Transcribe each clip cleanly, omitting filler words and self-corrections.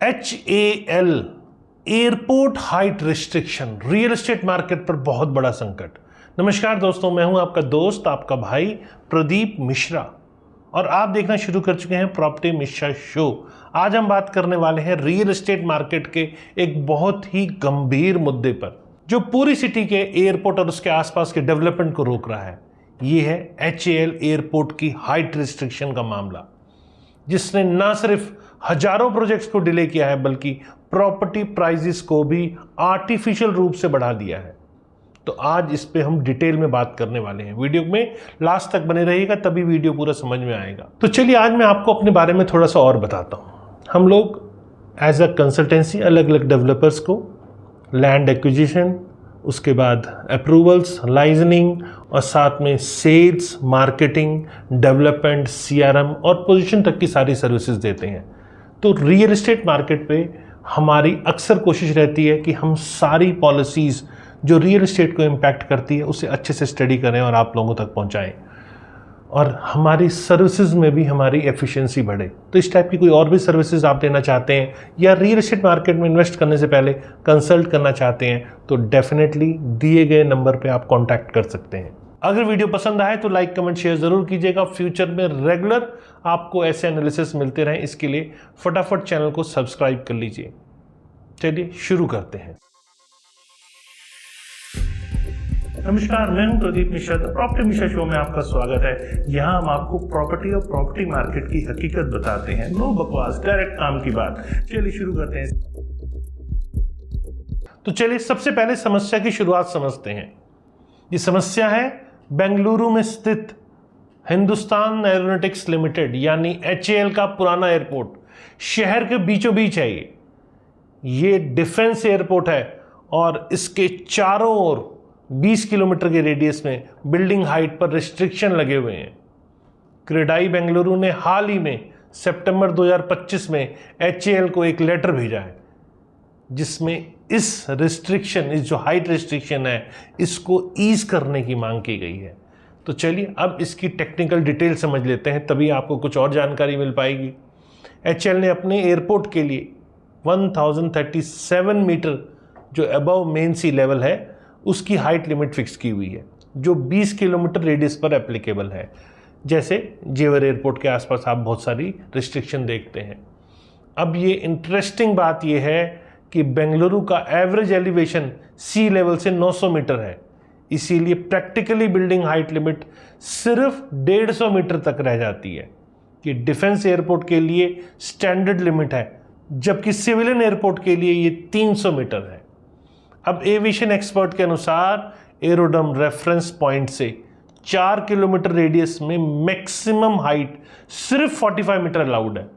HAL airport height restriction, real estate market पर बहुत बड़ा संकट। नमस्कार दोस्तों, मैं हूं आपका दोस्त, आपका भाई प्रदीप मिश्रा, और आप देखना शुरू कर चुके हैं प्रॉपर्टी मिश्रा शो। आज हम बात करने वाले हैं रियल एस्टेट मार्केट के एक बहुत ही गंभीर मुद्दे पर, जो पूरी सिटी के एयरपोर्ट और उसके आसपास के डेवलपमेंट को रोक रहा है। ये है HAL एयरपोर्ट की हाइट रिस्ट्रिक्शन का मामला, जिसने न सिर्फ हजारों प्रोजेक्ट्स को डिले किया है, बल्कि प्रॉपर्टी प्राइसेस को भी आर्टिफिशियल रूप से बढ़ा दिया है। तो आज इस पे हम डिटेल में बात करने वाले हैं। वीडियो में लास्ट तक बने रहिएगा, तभी वीडियो पूरा समझ में आएगा। तो चलिए आज मैं आपको अपने बारे में थोड़ा सा और बताता हूँ। हम लोग एज अ कंसल्टेंसी अलग अलग डेवलपर्स को लैंड एक्विजिशन, उसके बाद अप्रूवल्स, लाइजनिंग और साथ में सेल्स, मार्केटिंग, डेवलपमेंट, CRM और पोजीशन तक की सारी सर्विसेज देते हैं। तो रियल एस्टेट मार्केट पे हमारी अक्सर कोशिश रहती है कि हम सारी पॉलिसीज़ जो रियल एस्टेट को इम्पैक्ट करती है उसे अच्छे से स्टडी करें और आप लोगों तक पहुंचाएं, और हमारी सर्विसेज में भी हमारी एफिशिएंसी बढ़े। तो इस टाइप की कोई और भी सर्विसेज आप लेना चाहते हैं या रियल एस्टेट मार्केट में इन्वेस्ट करने से पहले कंसल्ट करना चाहते हैं, तो डेफिनेटली दिए गए नंबर पे आप कांटेक्ट कर सकते हैं। अगर वीडियो पसंद आए तो लाइक, कमेंट, शेयर जरूर कीजिएगा। फ्यूचर में रेगुलर आपको ऐसे एनालिसिस मिलते रहें, इसके लिए फटाफट चैनल को सब्सक्राइब कर लीजिए। चलिए शुरू करते हैं। नमस्कार, मैं हूं प्रदीप मिश्रा। प्रॉपर्टी मिश्रा शो में आपका स्वागत है। यहां हम आपको प्रॉपर्टी और प्रॉपर्टी मार्केट की हकीकत बताते हैं। नो बकवास, डायरेक्ट काम की बात। चलिए शुरू करते हैं। तो चलिए सबसे पहले समस्या की शुरुआत समझते हैं। ये समस्या है बेंगलुरु में स्थित हिंदुस्तान एरोनॉटिक्स लिमिटेड यानी HAL का पुराना एयरपोर्ट। शहर के बीचों बीच है ये डिफेंस एयरपोर्ट है, और इसके चारों ओर 20 किलोमीटर के रेडियस में बिल्डिंग हाइट पर रिस्ट्रिक्शन लगे हुए हैं। क्रेडाई बेंगलुरु ने हाल ही में सितंबर 2025 में HAL को एक लेटर भेजा है, जिसमें इस रिस्ट्रिक्शन, इस जो हाइट रिस्ट्रिक्शन है, इसको ईज करने की मांग की गई है। तो चलिए अब इसकी टेक्निकल डिटेल समझ लेते हैं, तभी आपको कुछ और जानकारी मिल पाएगी। HAL ने अपने एयरपोर्ट के लिए 1037 मीटर जो अबव मेन सी लेवल है उसकी हाइट लिमिट फिक्स की हुई है, जो 20 किलोमीटर रेडियस पर एप्लीकेबल है। जैसे जेवर एयरपोर्ट के आसपास आप बहुत सारी रिस्ट्रिक्शन देखते हैं। अब ये इंटरेस्टिंग बात ये है कि बेंगलुरु का एवरेज एलिवेशन सी लेवल से 900 मीटर है, इसीलिए प्रैक्टिकली बिल्डिंग हाइट लिमिट सिर्फ 150 मीटर तक रह जाती है। कि डिफेंस एयरपोर्ट के लिए स्टैंडर्ड लिमिट है, जबकि सिविलियन एयरपोर्ट के लिए ये 300 मीटर है। अब एविएशन एक्सपर्ट के अनुसार एरोड्रम रेफरेंस पॉइंट से 4 किलोमीटर रेडियस में मैक्सिमम हाइट सिर्फ 45 मीटर अलाउड है,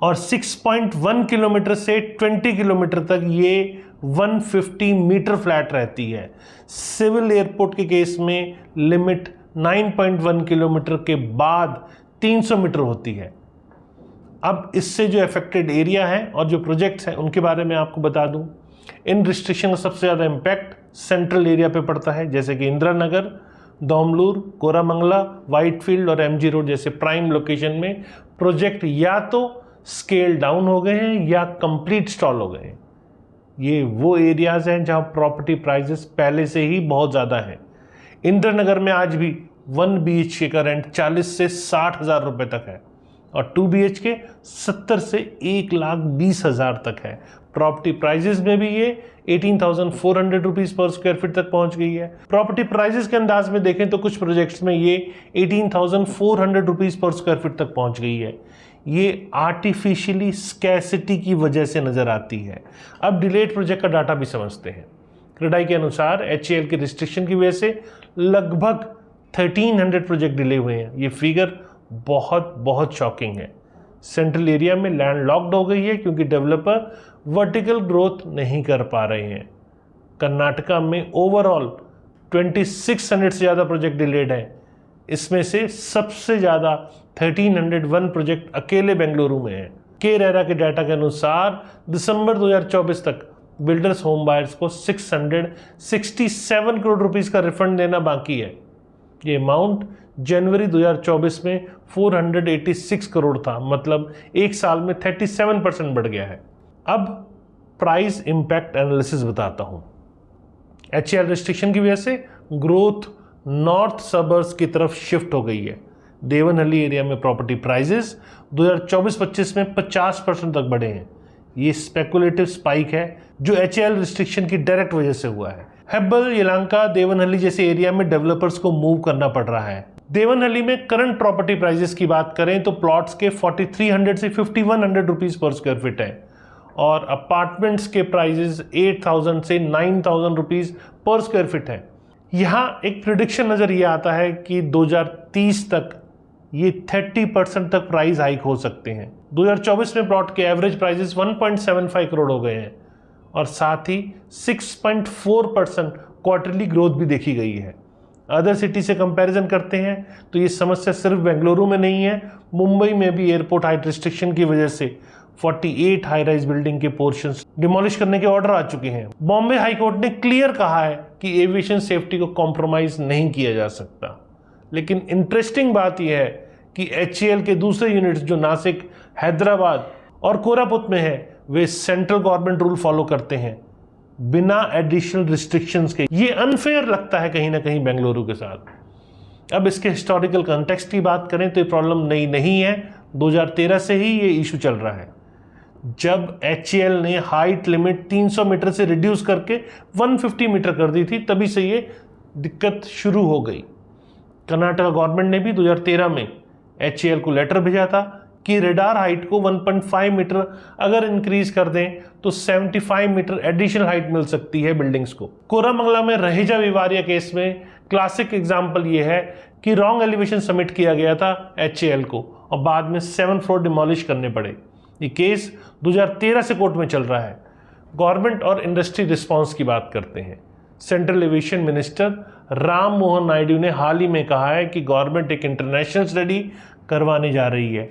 और 6.1 किलोमीटर से 20 किलोमीटर तक ये 150 मीटर फ्लैट रहती है। सिविल एयरपोर्ट के केस में लिमिट 9.1 किलोमीटर के बाद 300 मीटर होती है। अब इससे जो अफेक्टेड एरिया है और जो प्रोजेक्ट्स हैं उनके बारे में आपको बता दूं। इन रिस्ट्रिक्शन का सबसे ज़्यादा इम्पैक्ट सेंट्रल एरिया पे पड़ता है, जैसे कि इंदिरा नगर, दोमलूर, कोरामंगला, वाइटफील्ड और MG रोड जैसे प्राइम लोकेशन में प्रोजेक्ट या तो स्केल डाउन हो गए हैं या कंप्लीट स्टॉल हो गए हैं। ये वो एरियाज हैं जहां प्रॉपर्टी प्राइसेस पहले से ही बहुत ज़्यादा हैं। इंदिरा नगर में आज भी 1 BHK का रेंट 40 से 60 हज़ार रुपये तक है, और 2 BHK 70 से 1,20,000 तक है। प्रॉपर्टी प्राइजेस में भी ये 18,400 रुपीज़ पर स्क्वायर फीट तक पहुंच गई है। प्रॉपर्टी प्राइजेस के अंदाज में देखें तो कुछ प्रोजेक्ट्स में ये 18,400 रुपीज़ पर स्क्वायर फीट तक पहुंच गई है। ये आर्टिफिशियली स्कैसिटी की वजह से नज़र आती है। अब डिलेड प्रोजेक्ट का डाटा भी समझते हैं। क्रेडाई के अनुसार HAL के रिस्ट्रिक्शन की वजह से लगभग 1300 प्रोजेक्ट डिले हुए हैं। ये फिगर बहुत शॉकिंग है। सेंट्रल एरिया में लैंड लॉक्ड हो गई है क्योंकि डेवलपर वर्टिकल ग्रोथ नहीं कर पा रहे हैं। कर्नाटका में ओवरऑल 2600 से ज़्यादा प्रोजेक्ट डिलेड हैं। इसमें से सबसे ज़्यादा 1301 प्रोजेक्ट अकेले बेंगलुरु में है। के रेरा के डाटा के अनुसार दिसंबर 2024 तक बिल्डर्स होम बायर्स को 667 करोड़ रुपीस का रिफंड देना बाकी है। ये अमाउंट जनवरी 2024 में 486 करोड़ था, मतलब एक साल में 37% बढ़ गया है। अब प्राइस इंपैक्ट एनालिसिस बताता हूं। HAL रिस्ट्रिक्शन की वजह से ग्रोथ नॉर्थ सबर्ब्स की तरफ शिफ्ट हो गई है। देवनहल्ली एरिया में प्रॉपर्टी प्राइजेस 2024-25 में 50% तक बढ़े हैं। ये स्पेकुलेटिव स्पाइक है जो HAL रिस्ट्रिक्शन की डायरेक्ट वजह से हुआ है। हेब्बल, यलहंका, देवनहल्ली जैसे एरिया में डेवलपर्स को मूव करना पड़ रहा है। देवनहल्ली में करंट प्रॉपर्टी प्राइजेस की बात करें तो प्लॉट्स के 4300 से 5100 रुपीज पर स्क्वायर फीट है और अपार्टमेंट्स के प्राइजेस 8000 से 9000 रुपीज पर स्क्वायर फीट है। यहाँ एक प्रिडिक्शन नज़र ये आता है कि 2030 तक ये 30% तक प्राइस हाइक हो सकते हैं। 2024 में प्लॉट के एवरेज प्राइजेस 1.75 करोड़ हो गए हैं और साथ ही 6.4% क्वार्टरली ग्रोथ भी देखी गई है। अदर सिटी से कंपैरिजन करते हैं तो ये समस्या सिर्फ बेंगलुरु में नहीं है, मुंबई में भी एयरपोर्ट हाइट रिस्ट्रिक्शन की वजह से 48 हाई राइज बिल्डिंग के पोर्शंस डिमोलिश करने के ऑर्डर आ चुके हैं। बॉम्बे हाई कोर्ट ने क्लियर कहा है कि एविएशन सेफ्टी को कॉम्प्रोमाइज नहीं किया जा सकता। लेकिन इंटरेस्टिंग बात यह है कि HAL के दूसरे यूनिट्स जो नासिक, हैदराबाद और कोरापुट में है, वे सेंट्रल गवर्नमेंट रूल फॉलो करते हैं बिना एडिशनल रिस्ट्रिक्शंस के। ये अनफेयर लगता है कहीं ना कहीं बेंगलुरु के साथ। अब इसके हिस्टोरिकल कॉन्टेक्स्ट की बात करें तो ये प्रॉब्लम नई नहीं है, 2013 से ही ये इशू चल रहा है। जब HAL ने हाइट लिमिट 300 मीटर से रिड्यूस करके 150 मीटर कर दी थी, तभी से ये दिक्कत शुरू हो गई। कर्नाटक गवर्नमेंट ने भी 2013 में HAL को लेटर भेजा था कि रेडार हाइट को 1.5 मीटर अगर इंक्रीज कर दें तो 75 मीटर एडिशनल हाइट मिल सकती है बिल्डिंग्स को। कोरामंगला में रहेजा विवारिया केस में क्लासिक एग्जांपल ये है कि रॉन्ग एलिवेशन सबमिट किया गया था HAL को और बाद में 7 फ्लोर डिमोलिश करने पड़े। ये केस 2013 से कोर्ट में चल रहा है। गवर्नमेंट और इंडस्ट्री रिस्पांस की बात करते हैं। Central aviation minister Ram Mohan Naidu ने हाल ही में कहा है कि गवर्नमेंट एक इंटरनेशनल स्टडी करवाने जा रही है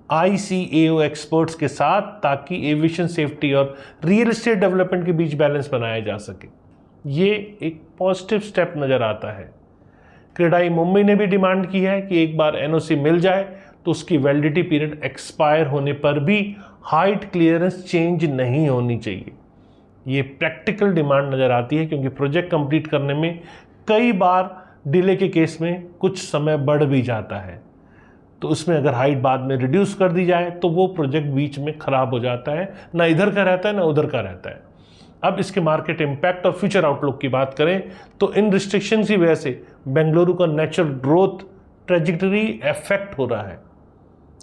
ICAO एक्सपर्ट्स के साथ, ताकि एविएशन सेफ्टी और रियल एस्टेट डेवलपमेंट के बीच बैलेंस बनाया जा सके। ये एक पॉजिटिव स्टेप नज़र आता है। क्रेडाई मुंबई ने भी डिमांड की है कि एक बार NOC मिल जाए तो उसकी वैलिडिटी पीरियड एक्सपायर होने पर भी हाइट क्लियरेंस चेंज नहीं होनी चाहिए। ये प्रैक्टिकल डिमांड नज़र आती है क्योंकि प्रोजेक्ट कंप्लीट करने में कई बार डिले के केस में कुछ समय बढ़ भी जाता है, तो उसमें अगर हाइट बाद में रिड्यूस कर दी जाए तो वो प्रोजेक्ट बीच में ख़राब हो जाता है, ना इधर का रहता है ना उधर का रहता है। अब इसके मार्केट इम्पैक्ट और फ्यूचर आउटलुक की बात करें तो इन रिस्ट्रिक्शन की वजह से बेंगलुरु का नेचुरल ग्रोथ ट्रेजेक्टरी इफेक्ट हो रहा है।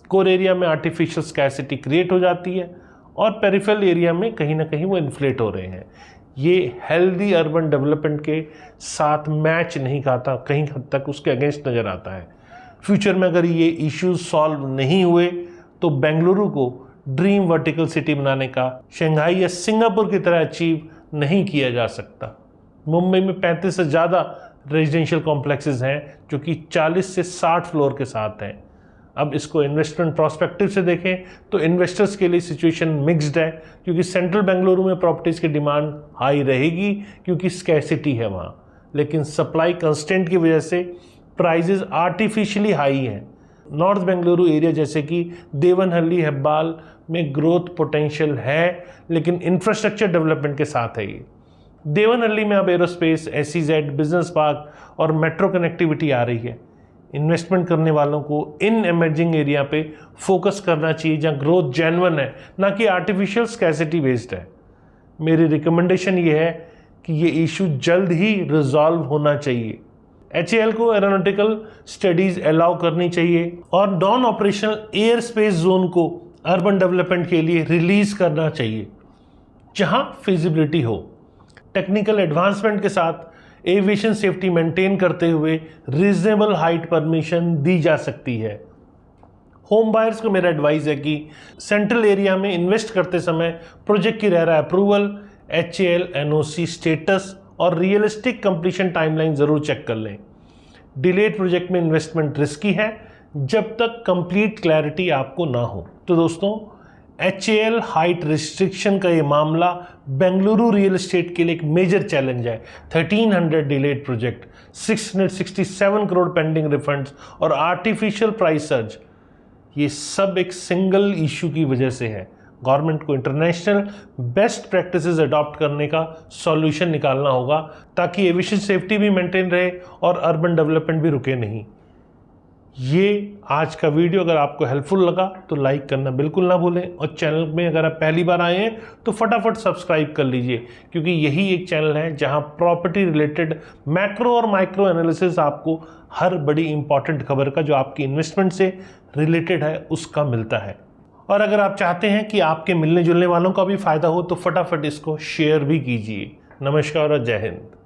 कोर एरिया में आर्टिफिशियल स्कैसिटी क्रिएट हो जाती है और पेरिफेरल एरिया में कहीं ना कहीं वो इन्फ्लेट हो रहे हैं। ये हेल्दी अर्बन डेवलपमेंट के साथ मैच नहीं खाता, कहीं हद तक उसके अगेंस्ट नज़र आता है। फ्यूचर में अगर ये इश्यूज सॉल्व नहीं हुए तो बेंगलुरु को ड्रीम वर्टिकल सिटी बनाने का शंघाई या सिंगापुर की तरह अचीव नहीं किया जा सकता। मुंबई में 35 से ज़्यादा रेजिडेंशियल कॉम्प्लेक्सेस हैं जो कि 40 से 60 फ्लोर के साथ हैं। अब इसको इन्वेस्टमेंट प्रोस्पेक्टिव से देखें तो इन्वेस्टर्स के लिए सिचुएशन मिक्स्ड है, क्योंकि सेंट्रल बेंगलुरु में प्रॉपर्टीज़ की डिमांड हाई रहेगी क्योंकि स्कैसिटी है वहाँ, लेकिन सप्लाई कंस्टेंट की वजह से प्राइजेस आर्टिफिशियली हाई हैं। नॉर्थ बेंगलुरु एरिया जैसे कि देवनहल्ली, हेब्बाल में ग्रोथ पोटेंशियल है, लेकिन इंफ्रास्ट्रक्चर डेवलपमेंट के साथ है ये। देवनहल्ली में अब एरोस्पेस, SEZ, बिजनेस पार्क और मेट्रो कनेक्टिविटी आ रही है। इन्वेस्टमेंट करने वालों को इन एमर्जिंग एरिया पे फोकस करना चाहिए जहाँ ग्रोथ जेन्युइन है, ना कि आर्टिफिशियल स्कैसिटी बेस्ड है। मेरी रिकमेंडेशन ये है कि ये इशू जल्द ही रिजॉल्व होना चाहिए। HAL को एरोनॉटिकल स्टडीज अलाउ करनी चाहिए और non operational air space zone को अर्बन डेवलपमेंट के लिए रिलीज करना चाहिए जहां फिजिबिलिटी हो। टेक्निकल एडवांसमेंट के साथ एविएशन सेफ्टी मेंटेन करते हुए रीजनेबल हाइट परमिशन दी जा सकती है। होम बायर्स को मेरा एडवाइस है कि सेंट्रल एरिया में इन्वेस्ट करते समय प्रोजेक्ट की RERA approval, HAL NOC status और रियलिस्टिक कंप्लीशन टाइमलाइन ज़रूर चेक कर लें। डिलेड प्रोजेक्ट में इन्वेस्टमेंट रिस्की है जब तक कंप्लीट क्लैरिटी आपको ना हो। तो दोस्तों, HAL हाइट रिस्ट्रिक्शन का ये मामला बेंगलुरु रियल एस्टेट के लिए एक मेजर चैलेंज है। 1300 delayed project, 667 crore pending refunds और आर्टिफिशियल प्राइस सर्ज, ये सब एक सिंगल इशू की वजह से है। गवर्नमेंट को इंटरनेशनल बेस्ट प्रैक्टिसेस अडॉप्ट करने का सॉल्यूशन निकालना होगा ताकि एविएशन सेफ्टी भी मेंटेन रहे और अर्बन डेवलपमेंट भी रुके नहीं। ये आज का वीडियो अगर आपको हेल्पफुल लगा तो लाइक करना बिल्कुल ना भूलें और चैनल में अगर आप पहली बार आए हैं तो फटाफट सब्सक्राइब कर लीजिए, क्योंकि यही एक चैनल है जहां प्रॉपर्टी रिलेटेड मैक्रो और माइक्रो एनालिसिस आपको हर बड़ी इंपॉर्टेंट खबर का जो आपकी इन्वेस्टमेंट से रिलेटेड है उसका मिलता है। और अगर आप चाहते हैं कि आपके मिलने जुलने वालों का भी फायदा हो तो फटाफट इसको शेयर भी कीजिए। नमस्कार और जय हिंद।